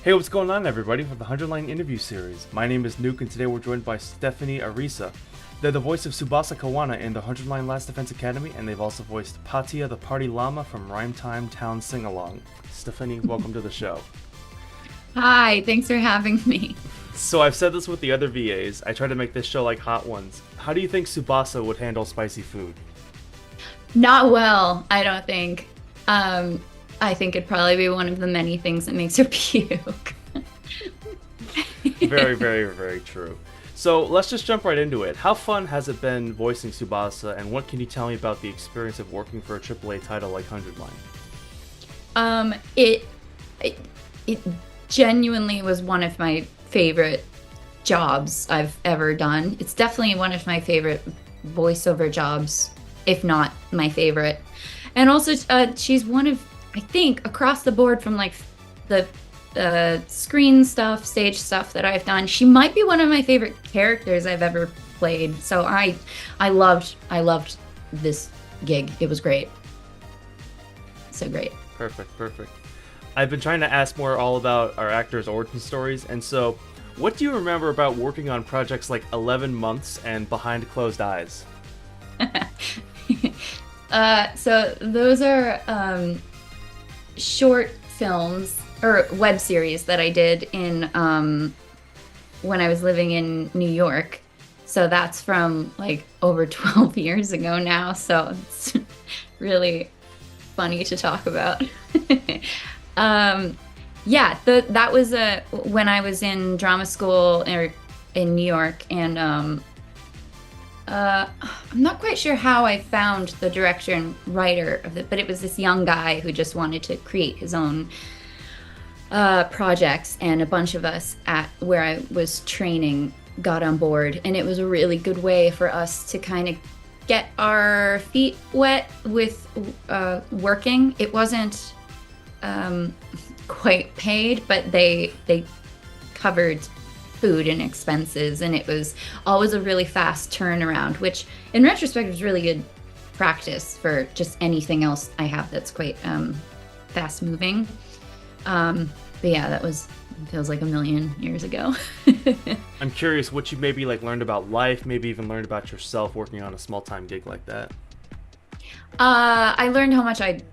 Hey, what's going on, everybody, for the 100 Line interview series? My name is Nuke, and today we're joined by Stefani Ariza. They're the voice of Tsubasa Kawana in the 100 Line Last Defense Academy, and they've also voiced Patia the Party Llama from Rhyme Time Town Sing Along. Stefani, welcome to the show. Hi, thanks for having me. So I've said this with the other VAs, I try to make this show like Hot Ones. How do you think Tsubasa would handle spicy food? Not well, I don't think. I think it'd probably be one of the many things that makes her puke. Very, very, very true. So let's just jump right into it. How fun has it been voicing Tsubasa, and what can you tell me about the experience of working for a AAA title like 100 Line? It genuinely was one of my favorite jobs I've ever done. It's definitely one of my favorite voiceover jobs, if not my favorite. And also, she's one of, I think, across the board from like the screen stuff, stage stuff that I've done, she might be one of my favorite characters I've ever played. So I loved this gig. It was great. So great. Perfect. I've been trying to ask more all about our actors' origin stories, and so what do you remember about working on projects like 11 Months and Behind Closed Eyes? So those are short films or web series that I did in when I was living in New York. So that's from like over 12 years ago now. So it's really funny to talk about. Yeah, that was when I was in drama school in New York, and I'm not quite sure how I found the director and writer of it, but it was this young guy who just wanted to create his own projects, and a bunch of us at where I was training got on board, and it was a really good way for us to kind of get our feet wet with working. It wasn't quite paid, but they covered food and expenses, and it was always a really fast turnaround, which in retrospect was really good practice for just anything else I have that's quite fast moving. But yeah, that feels like a million years ago. I'm curious what you maybe like learned about life, maybe even learned about yourself working on a small-time gig like that. I learned how much it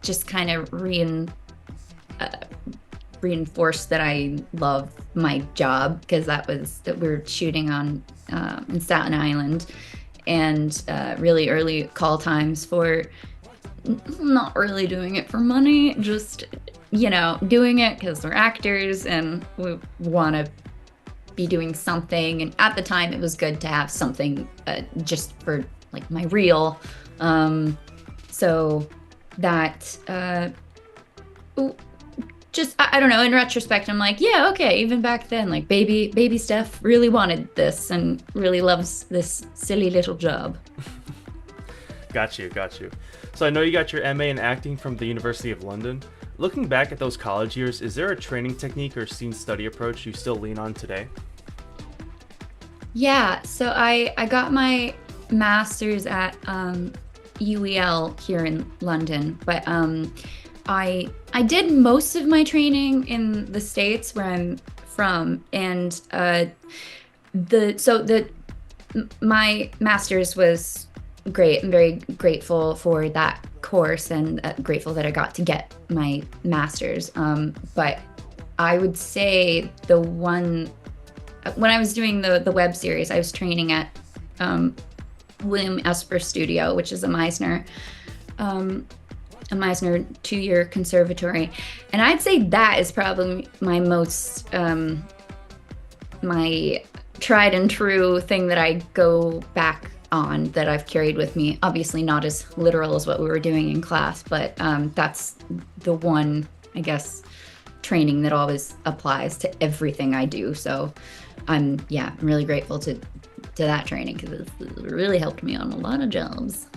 just kind of reinforced that I love my job, because that we were shooting on in Staten Island, and really early call times for not really doing it for money, just doing it because we're actors and we want to be doing something. And at the time, it was good to have something just for like my reel. So that just I don't know, in retrospect I'm like, yeah, okay, even back then, like baby Steph really wanted this and really loves this silly little job. Got you. So I know you got your MA in acting from the University of London. Looking back at those college years, is there a training technique or scene study approach you still lean on today? Yeah, so I got my master's at UEL here in London, but I did most of my training in the States where I'm from, and my master's was great. I'm very grateful for that course, and grateful that I got to get my master's. But I would say when I was doing the web series, I was training at William Esper Studio, which is a Meisner 2-year conservatory, and I'd say that is probably my most my tried and true thing that I go back on, that I've carried with me. Obviously not as literal as what we were doing in class, but that's the one, I guess, training that always applies to everything I do. So I'm really grateful to that training, because it really helped me on a lot of jobs.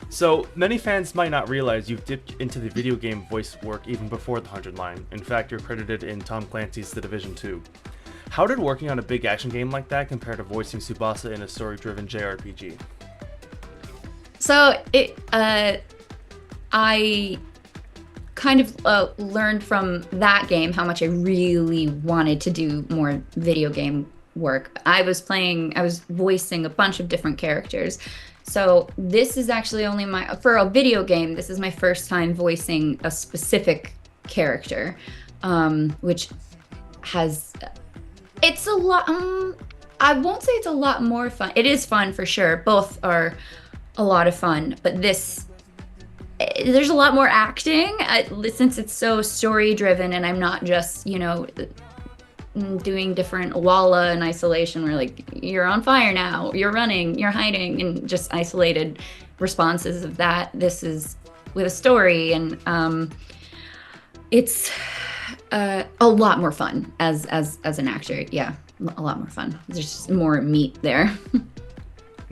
So, many fans might not realize you've dipped into the video game voice work even before the 100 Line. In fact, you're credited in Tom Clancy's The Division 2. How did working on a big action game like that compare to voicing Tsubasa in a story-driven JRPG? So, I kind of learned from that game how much I really wanted to do more video game work. I was voicing a bunch of different characters. So this is actually only for a video game, this is my first time voicing a specific character, which it's a lot, I won't say it's a lot more fun. It is fun for sure. Both are a lot of fun, but there's a lot more acting since it's so story driven, and I'm not just, doing different walla and isolation where like you're on fire now, you're running, you're hiding, and just isolated responses of that. This is with a story, and it's a lot more fun as an actor. Yeah, a lot more fun. There's just more meat there.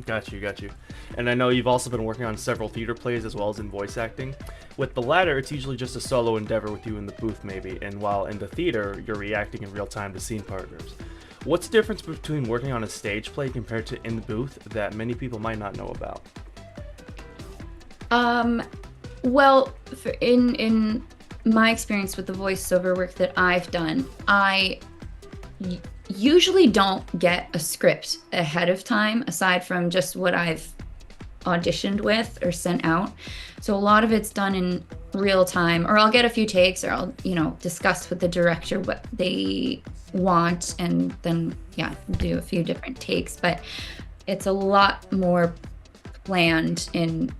Got you. And I know you've also been working on several theater plays as well as in voice acting. With the latter, it's usually just a solo endeavor with you in the booth maybe, and while in the theater, you're reacting in real time to scene partners. What's the difference between working on a stage play compared to in the booth that many people might not know about? Well, in my experience with the voiceover work that I've done, I usually don't get a script ahead of time, aside from just what I've auditioned with or sent out. So a lot of it's done in real time, or I'll get a few takes, or I'll, discuss with the director what they want, and then, do a few different takes. But it's a lot more planned in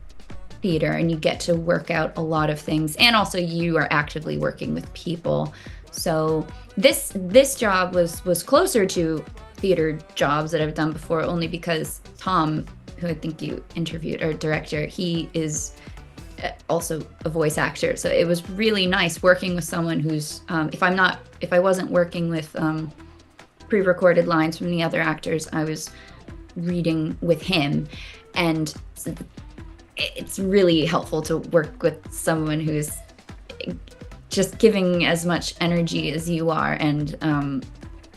theater, and you get to work out a lot of things. And also you are actively working with people. So this job was closer to theater jobs that I've done before, only because Tom, who I think you interviewed, our director, he is also a voice actor. So it was really nice working with someone who's, if I wasn't working with pre-recorded lines from the other actors, I was reading with him. And it's really helpful to work with someone who's just giving as much energy as you are, and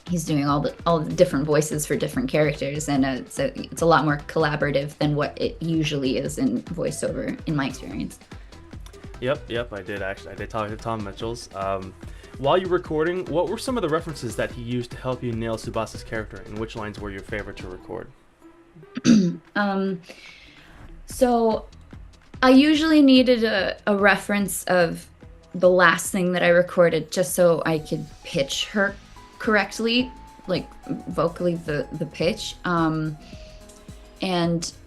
he's doing all the different voices for different characters, and so it's a lot more collaborative than what it usually is in voiceover, in my experience. Yep, I did talk to Tom Mitchells. While you were recording, what were some of the references that he used to help you nail Tsubasa's character, and which lines were your favorite to record? So I usually needed a reference of the last thing that I recorded, just so I could pitch her correctly, like vocally the pitch. And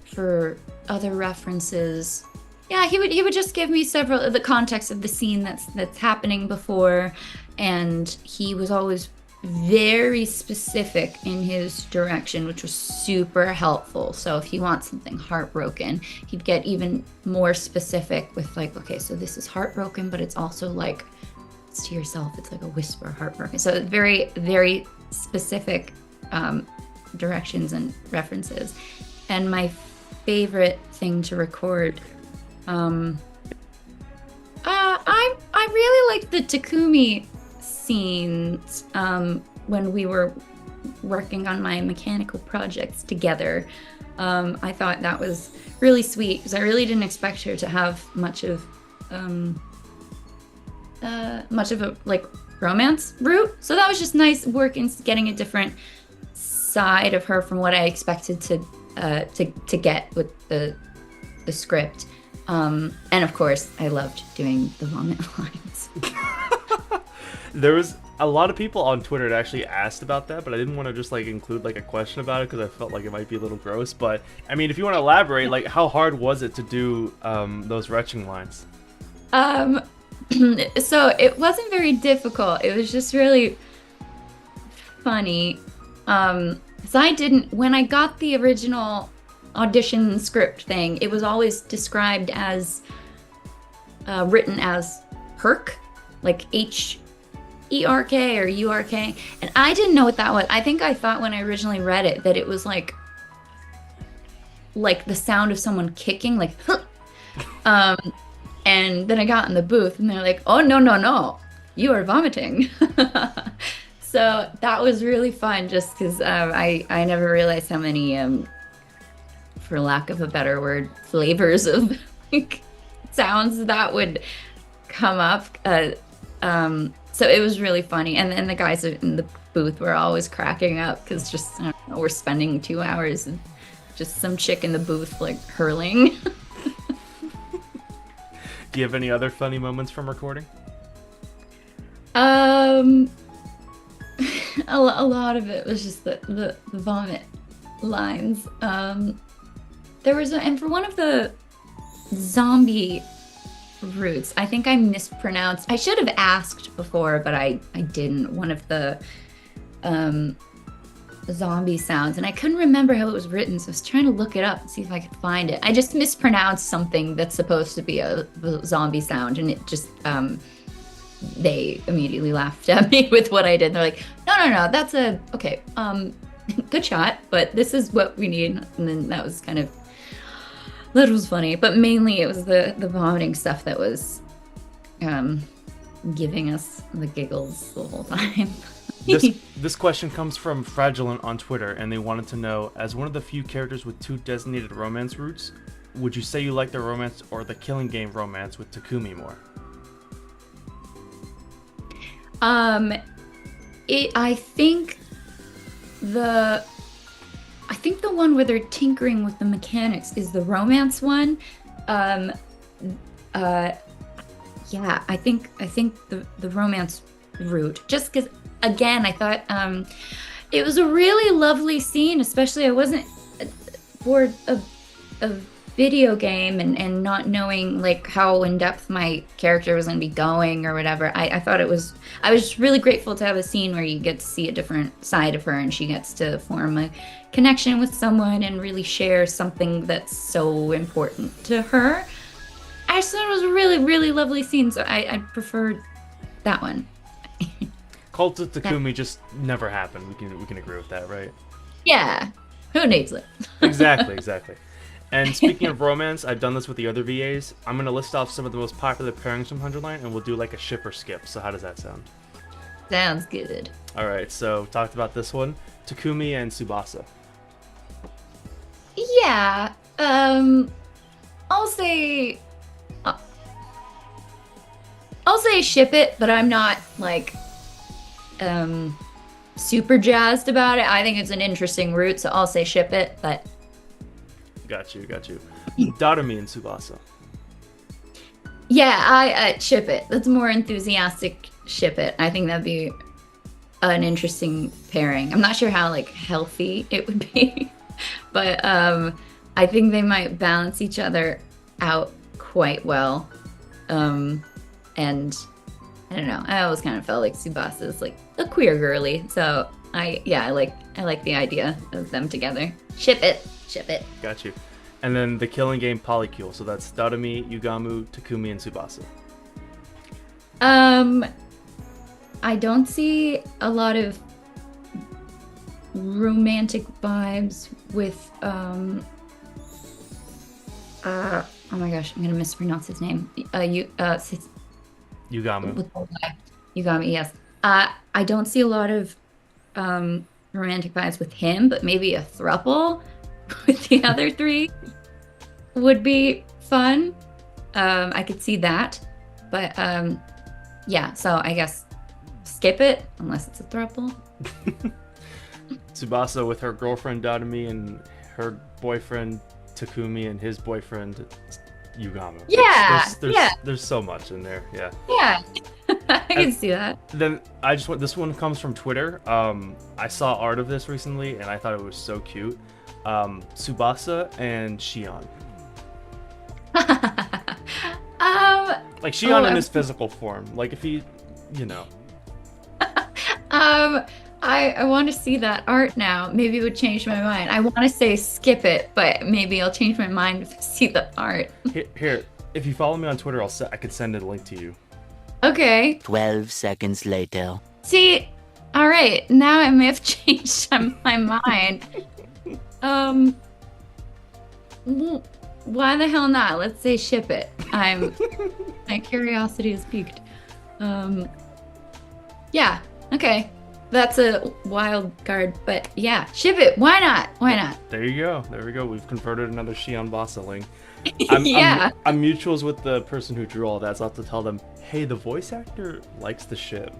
for other references, he would just give me several of the context of the scene that's happening before, and he was always very specific in his direction, which was super helpful. So if he wants something heartbroken, he'd get even more specific with like, okay, so this is heartbroken, but it's also like, it's to yourself, it's like a whisper heartbroken. So very, very specific directions and references. And my favorite thing to record, I really liked the Takumi scenes when we were working on my mechanical projects together. I thought that was really sweet, because I really didn't expect her to have much of a like romance route. So that was just nice work in getting a different side of her from what I expected to get with the script. And of course, I loved doing the vomit lines. There was a lot of people on Twitter that actually asked about that, but I didn't want to just like include like a question about it because I felt like it might be a little gross. But I mean, if you want to elaborate, like how hard was it to do those retching lines? So it wasn't very difficult. It was just really funny. So when I got the original audition script thing, it was always described as written as Herk, like H-E-R-K or U-R-K, and I didn't know what that was. I think I thought when I originally read it that it was like the sound of someone kicking, like and then I got in the booth and they're like, oh no, you are vomiting. So that was really fun, just because I never realized how many for lack of a better word, flavors of like sounds that would come up. So it was really funny. And then the guys in the booth were always cracking up because just, I don't know, we're spending 2 hours and just some chick in the booth like hurling. Do you have any other funny moments from recording? A lot of it was just the vomit lines. There was and for one of the zombie roots, I think I mispronounced. I should have asked before, but I didn't. One of the zombie sounds, and I couldn't remember how it was written, so I was trying to look it up and see if I could find it. I just mispronounced something that's supposed to be a zombie sound, and it just they immediately laughed at me with what I did. They're like, no, that's okay. Good shot, but this is what we need. And then that was funny, but mainly it was the vomiting stuff that was giving us the giggles the whole time. This question comes from Fraudulent on Twitter, and they wanted to know, as one of the few characters with 2 designated romance roots, would you say you like the romance or the Killing Game romance with Takumi more? I think the one where they're tinkering with the mechanics is the romance one. Yeah, I think the romance route, just because, again, I thought it was a really lovely scene, especially I wasn't for a video game and not knowing like how in depth my character was going to be going or whatever. I thought I was just really grateful to have a scene where you get to see a different side of her and she gets to form a connection with someone and really share something that's so important to her. I just thought it was a really, really lovely scene, so I preferred that one. Cult of Takumi just never happened. We can agree with that, right? Yeah. Who needs it? Exactly. And speaking of romance, I've done this with the other VAs. I'm going to list off some of the most popular pairings from 100 and we'll do like a ship or skip. So how does that sound? Sounds good. All right, so talked about this one. Takumi and Tsubasa. Yeah. I'll say ship it, but I'm not like super jazzed about it. I think it's an interesting route, so I'll say ship it, but Got you. Darumi and Tsubasa. Yeah, I ship it. That's more enthusiastic. Ship it. I think that'd be an interesting pairing. I'm not sure how like healthy it would be, but I think they might balance each other out quite well. And I don't know. I always kind of felt like Tsubasa is like a queer girly, so I like the idea of them together. Ship it. Got you. And then the Killing Game Polycule. So that's Darumi, Yugamu, Takumi, and Tsubasa. I don't see a lot of romantic vibes with oh my gosh, I'm gonna mispronounce his name. Yugamu. Yugami, yes. I don't see a lot of romantic vibes with him, but maybe a throuple with the other 3 would be fun. I could see that, but yeah, so I guess skip it unless it's a throuple. Tsubasa with her girlfriend Darumi and her boyfriend Takumi and his boyfriend Yugamu. Yeah, there's so much in there. Yeah. I can see that. Then this one comes from Twitter. I saw art of this recently and I thought it was so cute. Subasa and Shion. Like Shion in his physical form. Like if he, I want to see that art now. Maybe it would change my mind. I want to say skip it, but maybe I'll change my mind if I see the art. Here, if you follow me on Twitter, I could send a link to you. Okay. 12 seconds later. See, all right, now I may have changed my mind. Why the hell not? Let's say ship it. My curiosity is piqued. Yeah, okay. That's a wild card, but yeah, ship it. Why not? Why not? There you go. There we go. We've converted another Shion Bassaling. I'm, I'm Yeah. I'm mutuals with the person who drew all that, so I have to tell them, hey, the voice actor likes the ship.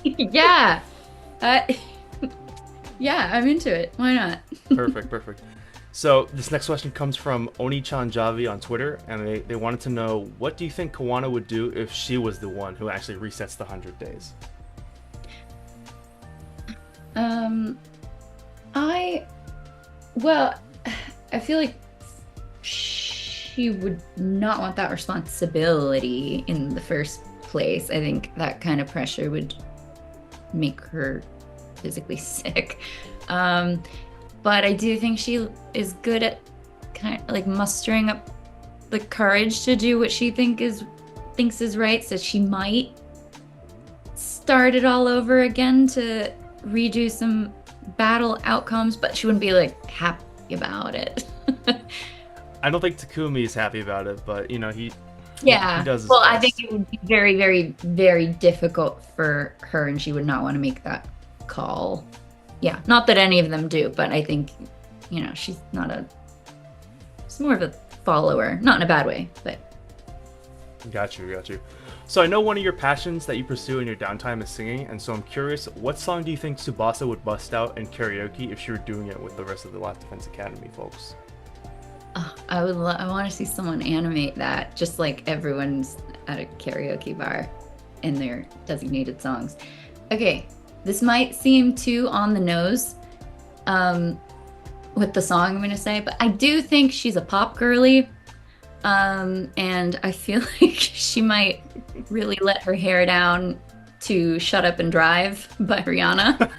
Yeah. Uh, yeah, I'm into it. Why not? Perfect, perfect. So this next question comes from Oni-chan Javi on Twitter, and they wanted to know, what do you think Kawana would do if she was the one who actually resets the 100 days? I, well, I feel like she would not want that responsibility in the first place. I think that kind of pressure would make her physically sick. But I do think she is good at kind of like mustering up the courage to do what she thinks is right. So she might start it all over again to redo some battle outcomes, but she wouldn't be like happy about it. I don't think Takumi is happy about it, but you know he does his Well, best. I think it would be very, very, very difficult for her, and she would not want to make that call. Yeah, not that any of them do, but I think, you know, she's more of a follower, not in a bad way, but. Got you. So I know one of your passions that you pursue in your downtime is singing, and so I'm curious, what song do you think Tsubasa would bust out in karaoke if she were doing it with the rest of the Last Defense Academy folks? I want to see someone animate that, just like everyone's at a karaoke bar in their designated songs. Okay, this might seem too on the nose with the song I'm going to say, but I do think she's a pop girly. And I feel like she might really let her hair down to Shut Up and Drive by Rihanna.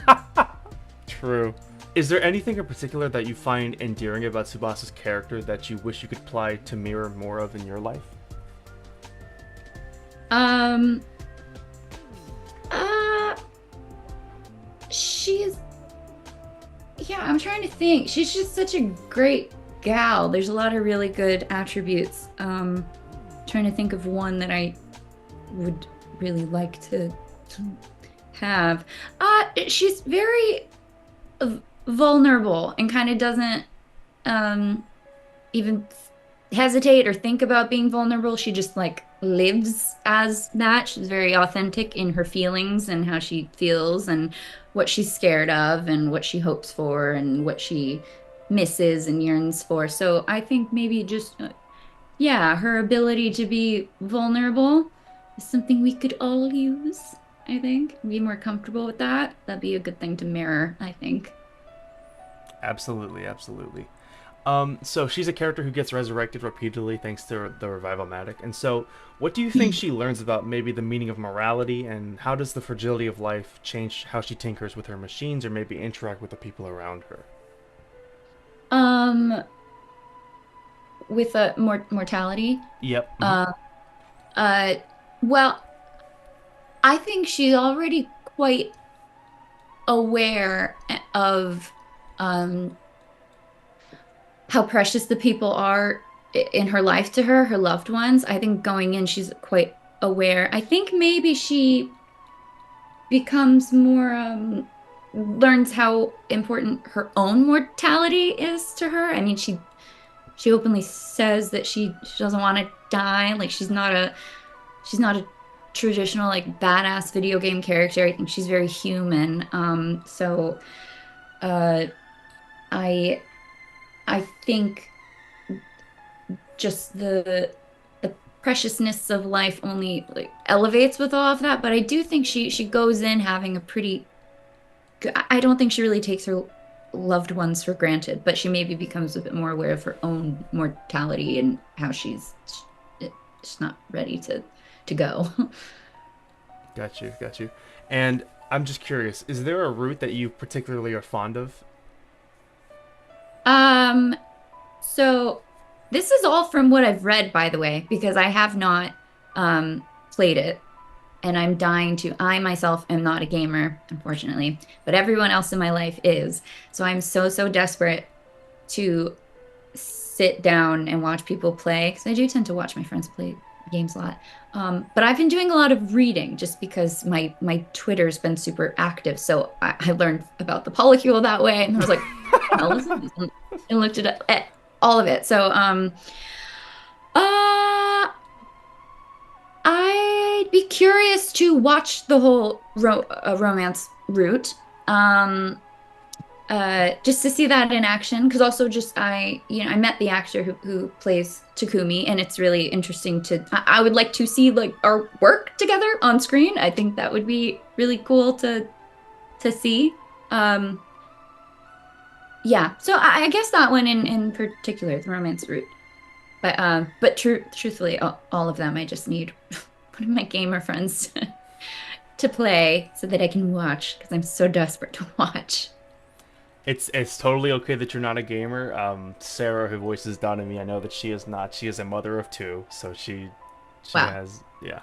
True. Is there anything in particular that you find endearing about Tsubasa's character that you wish you could apply to mirror more of in your life? She's, yeah, I'm trying to think. She's just such a great gal. There's a lot of really good attributes. Trying to think of one that I would really like to have. She's very vulnerable and kind of doesn't even hesitate or think about being vulnerable. She just like lives as that. She's very authentic in her feelings and how she feels and what she's scared of and what she hopes for and what she misses and yearns for. So I think maybe just yeah, her ability to be vulnerable is something we could all use. I think be more comfortable with that. That'd be a good thing to mirror, I think. Absolutely. So she's a character who gets resurrected repeatedly thanks to the Revival-matic. And so what do you think she learns about maybe the meaning of morality, and how does the fragility of life change how she tinkers with her machines or maybe interact with the people around her? With mortality. Yep. Well, I think she's already quite aware of how precious the people are in her life to her loved ones. I think going in, she's quite aware. I think maybe she becomes more, learns how important her own mortality is to her. I mean, she openly says that she doesn't want to die. Like she's not a traditional like badass video game character. I think she's very human. I think just the preciousness of life only like elevates with all of that. But I do think she goes in having a pretty. I don't think she really takes her loved ones for granted, but she maybe becomes a bit more aware of her own mortality and how she's not ready to go. Got you. And I'm just curious, is there a route that you particularly are fond of? So this is all from what I've read, by the way, because I have not played it, and I'm dying to. I myself am not a gamer, unfortunately, but everyone else in my life is. So I'm so desperate to sit down and watch people play, because I do tend to watch my friends play games a lot. But I've been doing a lot of reading just because my Twitter's been super active. So I learned about the polycule that way, and I was like, what the hell is this? And looked it up, all of it. So uh, I'd be curious to watch the whole romance route. Um, just to see that in action, because also just I met the actor who plays Takumi, and it's really interesting to. I would like to see like our work together on screen. I think that would be really cool to see. Um, yeah, so I guess that one in particular, the romance route. But truthfully, all of them, I just need one of my gamer friends to play so that I can watch because I'm so desperate to watch. It's totally okay that you're not a gamer. Sarah, who voices Dawn and me, I know that she is not. She is a mother of two, so she Wow. has yeah.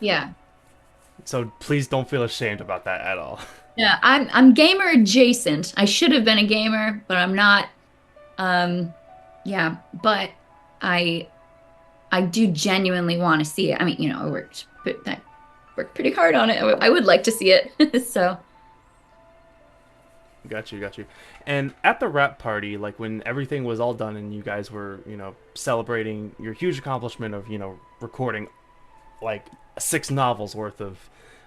Yeah. So please don't feel ashamed about that at all. Yeah, I'm gamer adjacent. I should have been a gamer, but I'm not. Um, yeah, but I I do genuinely want to see it. I mean, I worked pretty hard on it. I would like to see it. So, Got you. And at the rap party, like when everything was all done and you guys were, celebrating your huge accomplishment of, recording like 6 novels worth of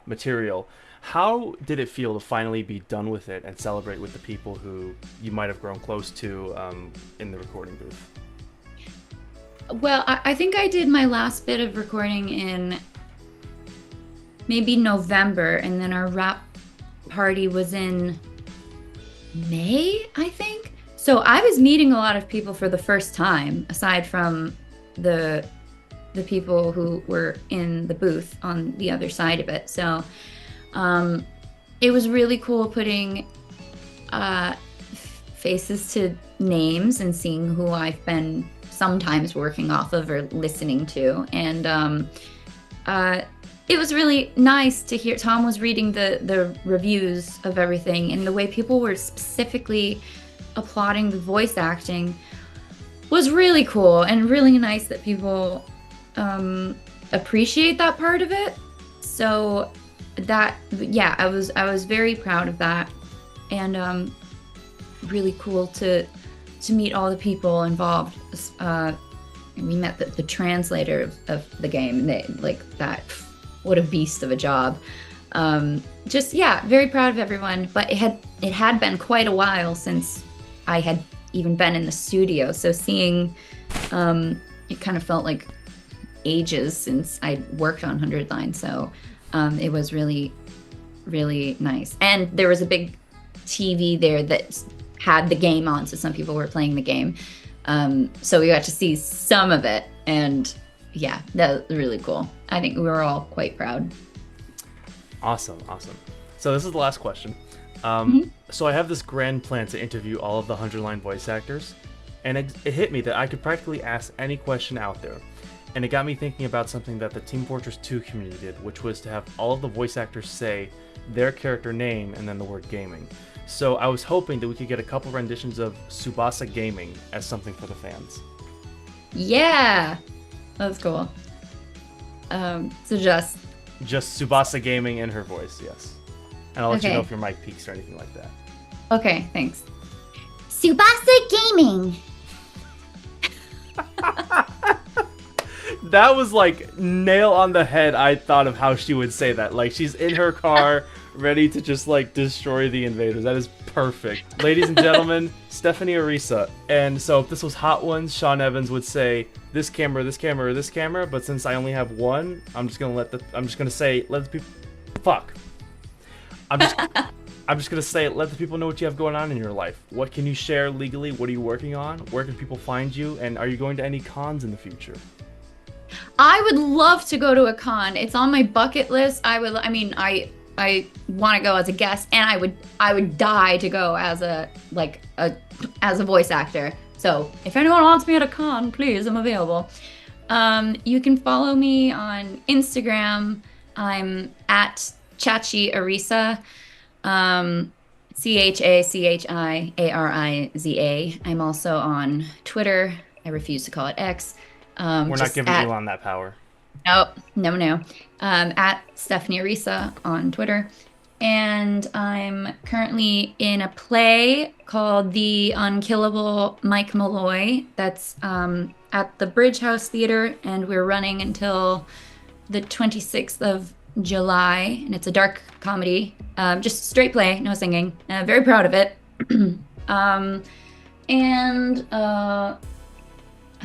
material, how did it feel to finally be done with it and celebrate with the people who you might have grown close to in the recording booth? well, I think I did my last bit of recording in maybe November, and then our rap party was in May, I think. So I was meeting a lot of people for the first time, aside from the the people who were in the booth on the other side of it. So um, it was really cool putting uh, faces to names and seeing who I've been sometimes working off of or listening to. And uh, it was really nice to hear. Tom was reading the reviews of everything, and the way people were specifically applauding the voice acting was really cool and really nice that people appreciate that part of it. So yeah, I was very proud of that, and really cool to meet all the people involved. We met the translator of the game, and they like that. What a beast of a job. Just yeah, very proud of everyone. But it had been quite a while since I had even been in the studio, so seeing it kind of felt like ages since I worked on 100 Lines. So it was really, really nice. And there was a big TV there that had the game on, so some people were playing the game. So we got to see some of it, and yeah, that was really cool. I think we were all quite proud. Awesome. So this is the last question. So I have this grand plan to interview all of the 100-line voice actors, and it hit me that I could practically ask any question out there. And it got me thinking about something that the Team Fortress 2 community did, which was to have all of the voice actors say their character name and then the word gaming. So I was hoping that we could get a couple renditions of Tsubasa Gaming as something for the fans. Yeah, that's cool. So just Tsubasa Gaming in her voice, yes. And I'll let you Okay. know if your mic peaks or anything like that. okay, thanks. Subasa Gaming. That was like nail on the head. I thought of how she would say that. Like she's in her car, ready to just like destroy the invaders. That is perfect. Ladies and gentlemen, Stefani Ariza. And so if this was Hot Ones, Sean Evans would say this camera, this camera, or this camera. But since I only have one, I'm just gonna say let the people. Fuck. I'm just gonna say let the people know what you have going on in your life. What can you share legally? What are you working on? Where can people find you? And are you going to any cons in the future? I would love to go to a con. It's on my bucket list. I want to go as a guest, and I would die to go as a voice actor. So if anyone wants me at a con, please, I'm available. You can follow me on Instagram. I'm at Chachi Ariza. ChachiAriza. I'm also on Twitter. I refuse to call it X. We're not just giving at, Elon that power. no. At Stefani Ariza on Twitter. And I'm currently in a play called The Unkillable Mike Malloy that's at the Bridge House Theater, and we're running until the 26th of July, and it's a dark comedy, just straight play, no singing. Very proud of it. I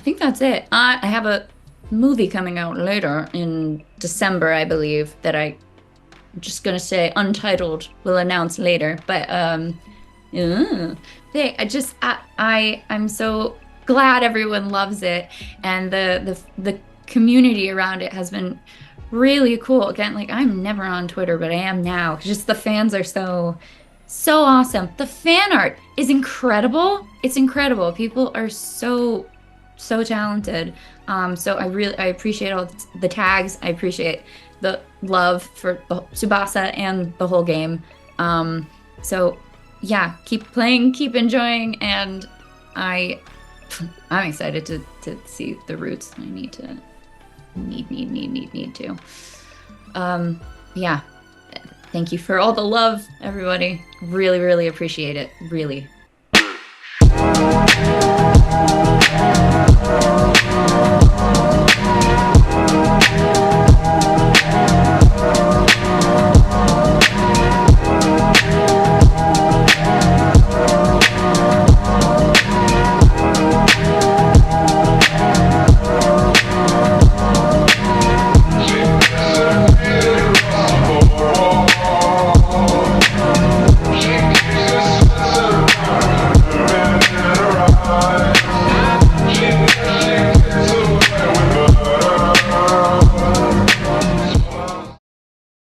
think that's it. I have a movie coming out later in December, I believe, that I'm just gonna say untitled. We'll announce later, but I'm so glad everyone loves it, and the community around it has been really cool. Again, like, I'm never on Twitter, but I am now. Just the fans are so awesome. The fan art is incredible. It's incredible. People are so talented. So I appreciate all the tags. I appreciate the love for Tsubasa and the whole game. So yeah, keep playing, keep enjoying, and I'm excited to see the roots. I need to. Yeah. Thank you for all the love, everybody. Really, really appreciate it. Really.